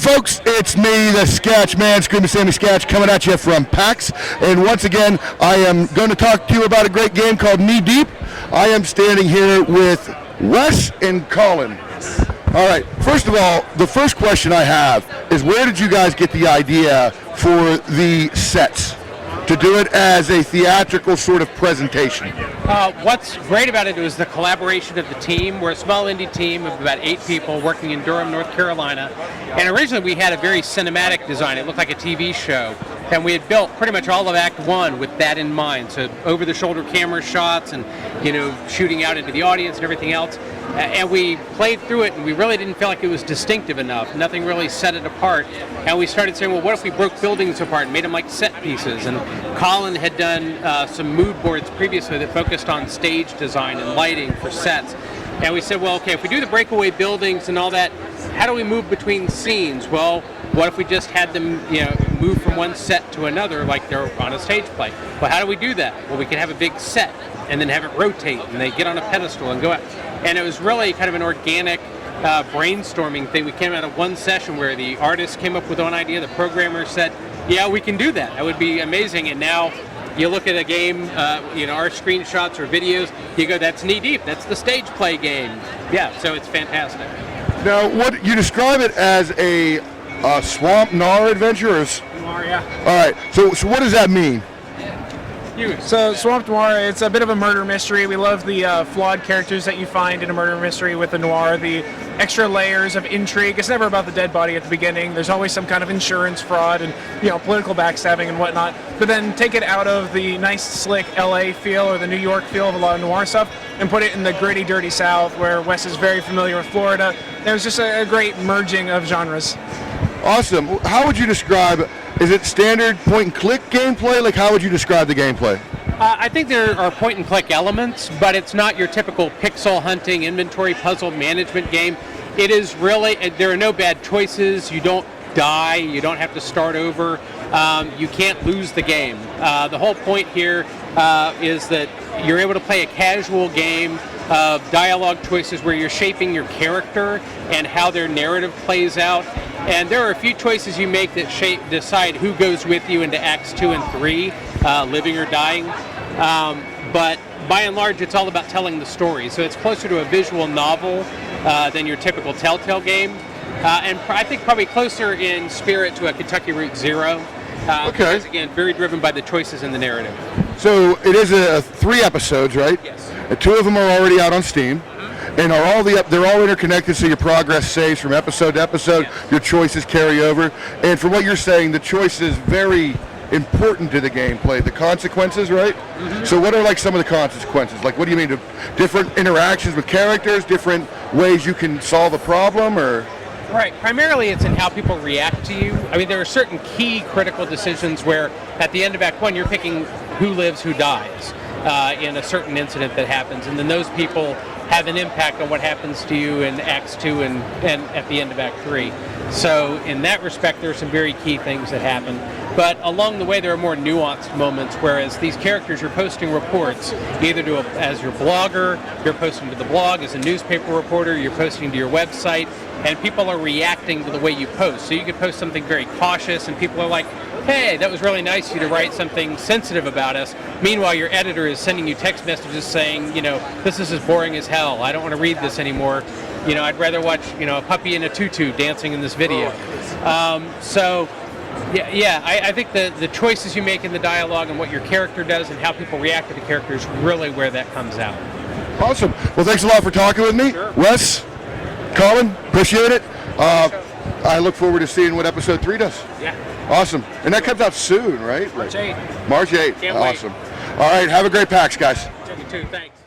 folks? It's me, the Skatch man, Screaming Sammy Skatch, coming at you from PAX. And once again, I am going to talk to you about a great game called KneeDeep. I am standing here with Wes and Colin. All right, first of all, the first question I have is, where did you guys get the idea for the sets? To do it as a theatrical sort of presentation? What's great about it was the collaboration of the team. We're a small indie team of about 8 people working in Durham, North Carolina. And originally we had a very cinematic design. It looked like a TV show. And we had built pretty much all of Act 1 with that in mind. So over-the-shoulder camera shots and, shooting out into the audience and everything else. And we played through it, and we really didn't feel like it was distinctive enough. Nothing really set it apart. And we started saying, well, what if we broke buildings apart and made them like set pieces? And Colin had done some mood boards previously that focused on stage design and lighting for sets. And we said, well, okay, if we do the breakaway buildings and all that, how do we move between scenes? Well, what if we just had them, move from one set to another like they're on a stage play? Well, how do we do that? Well, we can have a big set and then have it rotate, and they get on a pedestal and go out. And it was really kind of an organic brainstorming thing. We came out of one session where the artist came up with one idea, the programmer said, yeah, we can do that. That would be amazing. And now you look at a game, our screenshots or videos, you go, that's KneeDeep, that's the stage play game. Yeah, so it's fantastic. Now, what you describe it as a swamp noir adventure? Noir, yeah. All right, so what does that mean? So Swamp Noir, it's a bit of a murder mystery. We love the flawed characters that you find in a murder mystery with the noir, the extra layers of intrigue. It's never about the dead body at the beginning. There's always some kind of insurance fraud and political backstabbing and whatnot. But then take it out of the nice, slick LA feel or the New York feel of a lot of noir stuff and put it in the gritty, dirty South where Wes is very familiar with Florida. It was just a great merging of genres. Awesome. How would you describe, is it standard point-and-click gameplay? Like, how would you describe the gameplay? I think there are point-and-click elements, but it's not your typical pixel hunting, inventory puzzle management game. It is really, there are no bad choices. You don't die. You don't have to start over. You can't lose the game. The whole point here is that you're able to play a casual game of dialogue choices where you're shaping your character and how their narrative plays out. And there are a few choices you make that decide who goes with you into Acts 2 and 3, living or dying. But by and large, it's all about telling the story. So it's closer to a visual novel than your typical Telltale game. And I think probably closer in spirit to a Kentucky Route Zero. Okay. Because, again, very driven by the choices in the narrative. So it is 3 episodes, right? Yes. 2 of them are already out on Steam. And they're all interconnected, so your progress saves from episode to episode. Yeah. Your choices carry over. And from what you're saying, the choice is very important to the gameplay. The consequences, right? Mm-hmm. So what are like some of the consequences? Like, what do you mean? Different interactions with characters, different ways you can solve a problem, or? Right. Primarily, it's in how people react to you. I mean, there are certain key critical decisions where, at the end of Act 1, you're picking who lives, who dies in a certain incident that happens, and then those people have an impact on what happens to you in Acts 2 and at the end of Act 3. So in that respect, there are some very key things that happen. But along the way, there are more nuanced moments, whereas these characters, you're posting reports, either as your blogger, you're posting to the blog, as a newspaper reporter, you're posting to your website, and people are reacting to the way you post. So you could post something very cautious, and people are like, hey, that was really nice of you to write something sensitive about us. Meanwhile, your editor is sending you text messages saying, this is as boring as hell. I don't want to read this anymore. I'd rather watch, a puppy in a tutu dancing in this video. I think the choices you make in the dialogue and what your character does and how people react to the character is really where that comes out. Awesome. Well, thanks a lot for talking with me. Sure. Wes, Colin, appreciate it. I look forward to seeing what episode 3 does. Yeah. Awesome. And that comes out soon, right? March 8th. March 8th. Can't wait. Awesome. All right. Have a great PAX, guys. You too. Thanks.